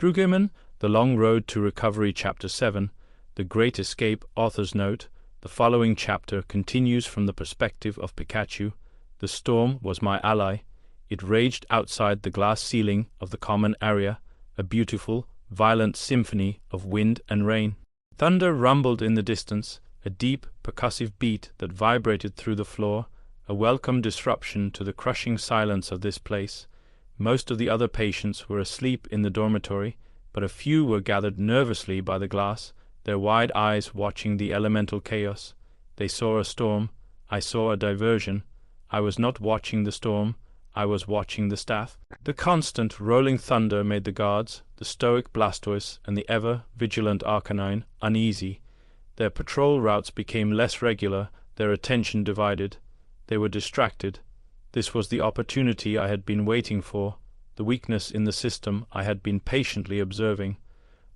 Drugémon, The Long Road to Recovery Chapter 7, The Great Escape Author's Note. The following chapter continues from the perspective of Pikachu. The storm was my ally. It raged outside the glass ceiling of the common area, a beautiful, violent symphony of wind and rain. Thunder rumbled in the distance, a deep, percussive beat that vibrated through the floor, a welcome disruption to the crushing silence of this place. Most of the other patients were asleep in the dormitory, but a few were gathered nervously by the glass, their wide eyes watching the elemental chaos. They saw a storm. I saw a diversion. I was not watching the storm. I was watching the staff. The constant rolling thunder made the guards, the stoic Blastoise, and the ever-vigilant Arcanine uneasy. Their patrol routes became less regular, their attention divided. They were distracted. This was the opportunity I had been waiting for, the weakness in the system I had been patiently observing.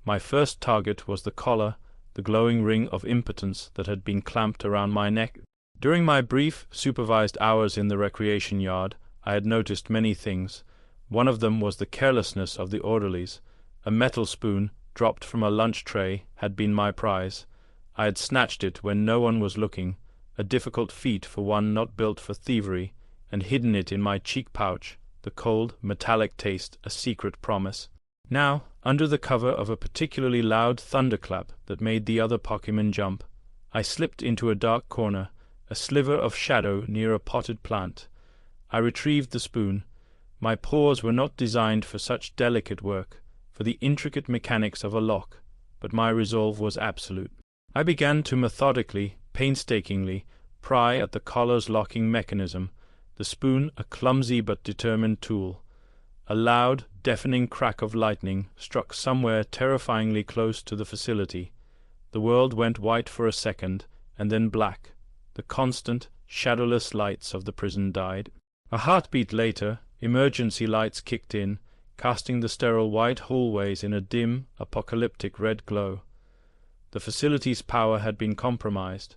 My first target was the collar, the glowing ring of impotence that had been clamped around my neck. During my brief, supervised hours in the recreation yard, I had noticed many things. One of them was the carelessness of the orderlies. A metal spoon, dropped from a lunch tray, had been my prize. I had snatched it when no one was looking, a difficult feat for one not built for thievery, and hidden it in my cheek pouch, the cold, metallic taste a secret promise. Now, under the cover of a particularly loud thunderclap that made the other Pokémon jump, I slipped into a dark corner, a sliver of shadow near a potted plant. I retrieved the spoon. My paws were not designed for such delicate work, for the intricate mechanics of a lock, but my resolve was absolute. I began to methodically, painstakingly, pry at the collar's locking mechanism, the spoon a clumsy but determined tool. A loud, deafening crack of lightning struck somewhere terrifyingly close to the facility. The world went white for a second, and then black. The constant, shadowless lights of the prison died. A heartbeat later, emergency lights kicked in, casting the sterile white hallways in a dim, apocalyptic red glow. The facility's power had been compromised.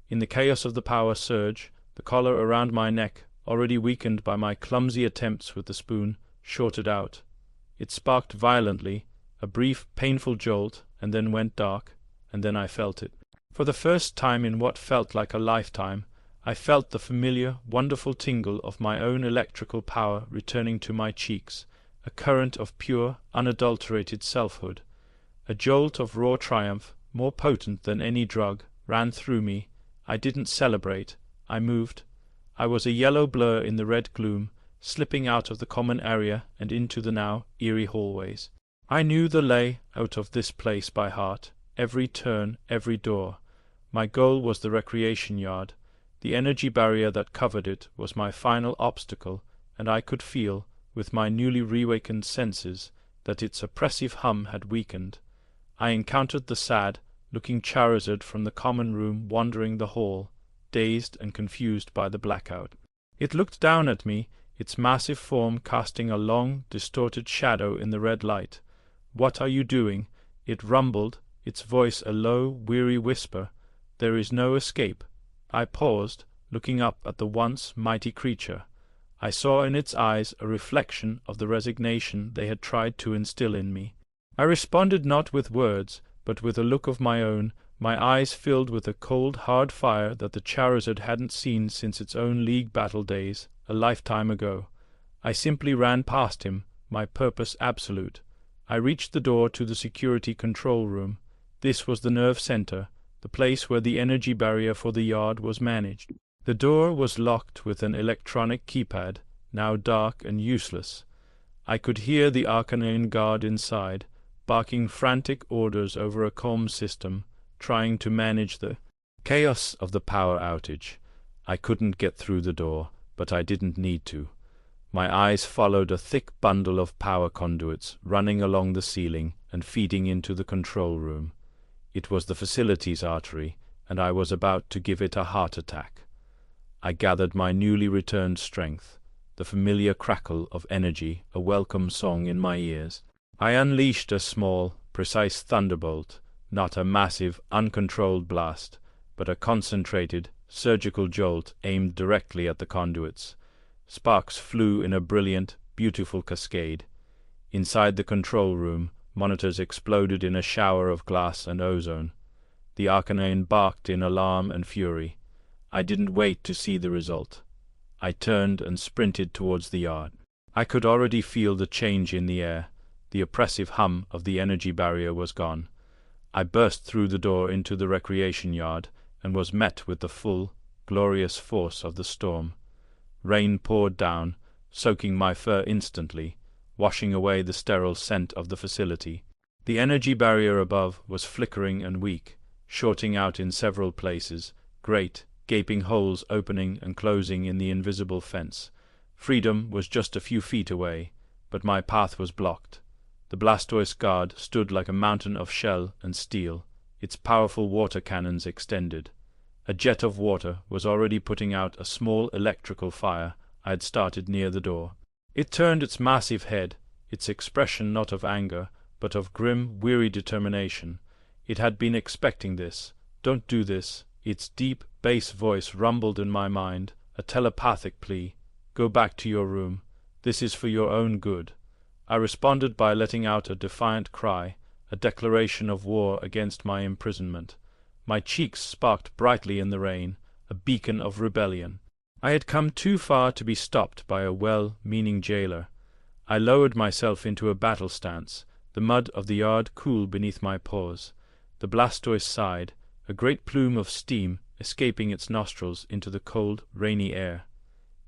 In the chaos of the power surge, the collar around my neck, already weakened by my clumsy attempts with the spoon, shorted out. It sparked violently, a brief, painful jolt, and then went dark, and then I felt it. For the first time in what felt like a lifetime, I felt the familiar, wonderful tingle of my own electrical power returning to my cheeks, a current of pure, unadulterated selfhood. A jolt of raw triumph, more potent than any drug, ran through me. I didn't celebrate. I moved. I was a yellow blur in the red gloom, slipping out of the common area and into the now eerie hallways. I knew the lay out of this place by heart, every turn, every door. My goal was the recreation yard. The energy barrier that covered it was my final obstacle, and I could feel, with my newly reawakened senses, that its oppressive hum had weakened. I encountered the sad, looking Charizard from the common room wandering the hall, dazed and confused by the blackout. It looked down at me, its massive form casting a long, distorted shadow in the red light. "What are you doing?" It rumbled, its voice a low, weary whisper. "There is no escape." I paused, looking up at the once mighty creature. I saw in its eyes a reflection of the resignation they had tried to instill in me. I responded not with words, but with a look of my own, my eyes filled with a cold, hard fire that the Charizard hadn't seen since its own league battle days, a lifetime ago. I simply ran past him, my purpose absolute. I reached the door to the security control room. This was the nerve center, the place where the energy barrier for the yard was managed. The door was locked with an electronic keypad, now dark and useless. I could hear the Arcanine guard inside, barking frantic orders over a comm system, trying to manage the chaos of the power outage. I couldn't get through the door, but I didn't need to. My eyes followed a thick bundle of power conduits running along the ceiling and feeding into the control room. It was the facilities artery, and I was about to give it a heart attack. I gathered my newly returned strength, the familiar crackle of energy, a welcome song in my ears. I unleashed a small, precise thunderbolt, not a massive, uncontrolled blast, but a concentrated, surgical jolt aimed directly at the conduits. Sparks flew in a brilliant, beautiful cascade. Inside the control room, monitors exploded in a shower of glass and ozone. The Arcanine barked in alarm and fury. I didn't wait to see the result. I turned and sprinted towards the yard. I could already feel the change in the air. The oppressive hum of the energy barrier was gone. I burst through the door into the recreation yard and was met with the full, glorious force of the storm. Rain poured down, soaking my fur instantly, washing away the sterile scent of the facility. The energy barrier above was flickering and weak, shorting out in several places, great, gaping holes opening and closing in the invisible fence. Freedom was just a few feet away, but my path was blocked. The Blastoise guard stood like a mountain of shell and steel, its powerful water cannons extended. A jet of water was already putting out a small electrical fire I had started near the door. It turned its massive head, its expression not of anger, but of grim, weary determination. It had been expecting this. "Don't do this." Its deep, bass voice rumbled in my mind, a telepathic plea. "Go back to your room. This is for your own good." I responded by letting out a defiant cry, a declaration of war against my imprisonment. My cheeks sparked brightly in the rain, a beacon of rebellion. I had come too far to be stopped by a well-meaning jailer. I lowered myself into a battle stance, the mud of the yard cool beneath my paws. The Blastoise sighed, a great plume of steam escaping its nostrils into the cold, rainy air.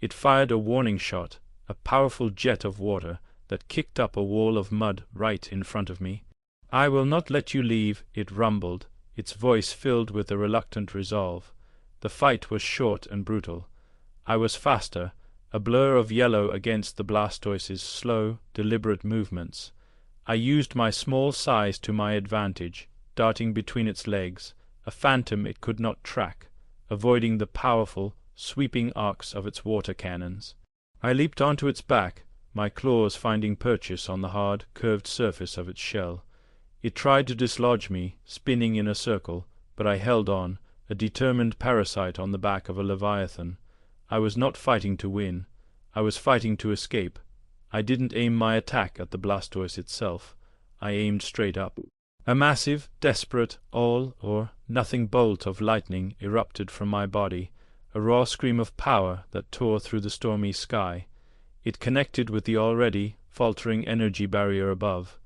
It fired a warning shot, a powerful jet of water that kicked up a wall of mud right in front of me. "I will not let you leave," it rumbled, its voice filled with a reluctant resolve. The fight was short and brutal. I was faster, a blur of yellow against the Blastoise's slow, deliberate movements. I used my small size to my advantage, darting between its legs, a phantom it could not track, avoiding the powerful, sweeping arcs of its water cannons. I leaped onto its back, my claws finding purchase on the hard, curved surface of its shell. It tried to dislodge me, spinning in a circle, but I held on, a determined parasite on the back of a leviathan. I was not fighting to win. I was fighting to escape. I didn't aim my attack at the Blastoise itself. I aimed straight up. A massive, desperate, all-or-nothing bolt of lightning erupted from my body, a raw scream of power that tore through the stormy sky. It connected with the already faltering energy barrier above,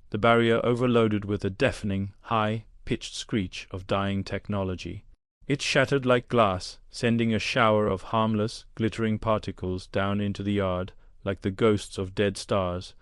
the barrier overloaded with a deafening, high-pitched screech of dying technology. It shattered like glass, sending a shower of harmless, glittering particles down into the yard, like the ghosts of dead stars.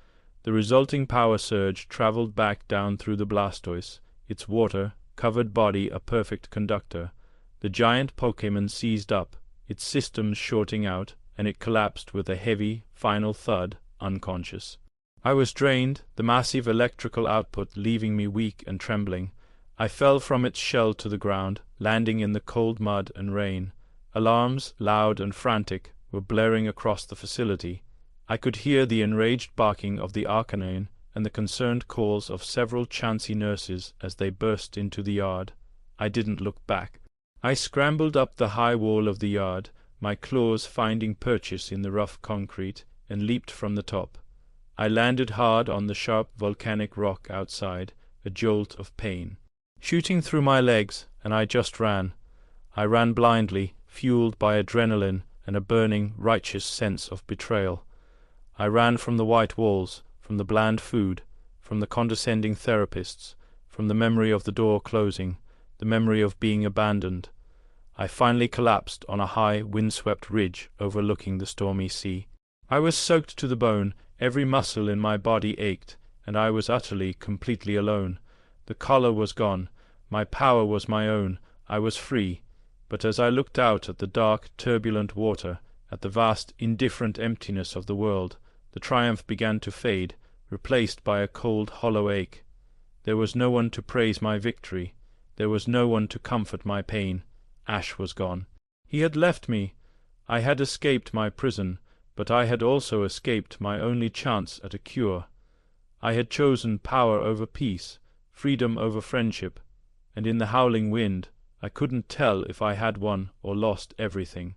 The resulting power surge traveled back down through the Blastoise, its water-covered body a perfect conductor. The giant Pokémon seized up, its systems shorting out, and it collapsed with a heavy, final thud, unconscious. I was drained, the massive electrical output leaving me weak and trembling. I fell from its shell to the ground, landing in the cold mud and rain. Alarms, loud and frantic, were blaring across the facility. I could hear the enraged barking of the Arcanine and the concerned calls of several chancy nurses as they burst into the yard. I didn't look back. I scrambled up the high wall of the yard, my claws finding purchase in the rough concrete, and leaped from the top. I landed hard on the sharp volcanic rock outside, a jolt of pain shooting through my legs, and I just ran. I ran blindly, fueled by adrenaline and a burning, righteous sense of betrayal. I ran from the white walls, from the bland food, from the condescending therapists, from the memory of the door closing, the memory of being abandoned. I finally collapsed on a high, windswept ridge overlooking the stormy sea. I was soaked to the bone, every muscle in my body ached, and I was utterly, completely alone. The collar was gone, my power was my own, I was free. But as I looked out at the dark, turbulent water, at the vast, indifferent emptiness of the world, the triumph began to fade, replaced by a cold, hollow ache. There was no one to praise my victory. There was no one to comfort my pain. Ash was gone. He had left me. I had escaped my prison, but I had also escaped my only chance at a cure. I had chosen power over peace, freedom over friendship, and in the howling wind I couldn't tell if I had won or lost everything.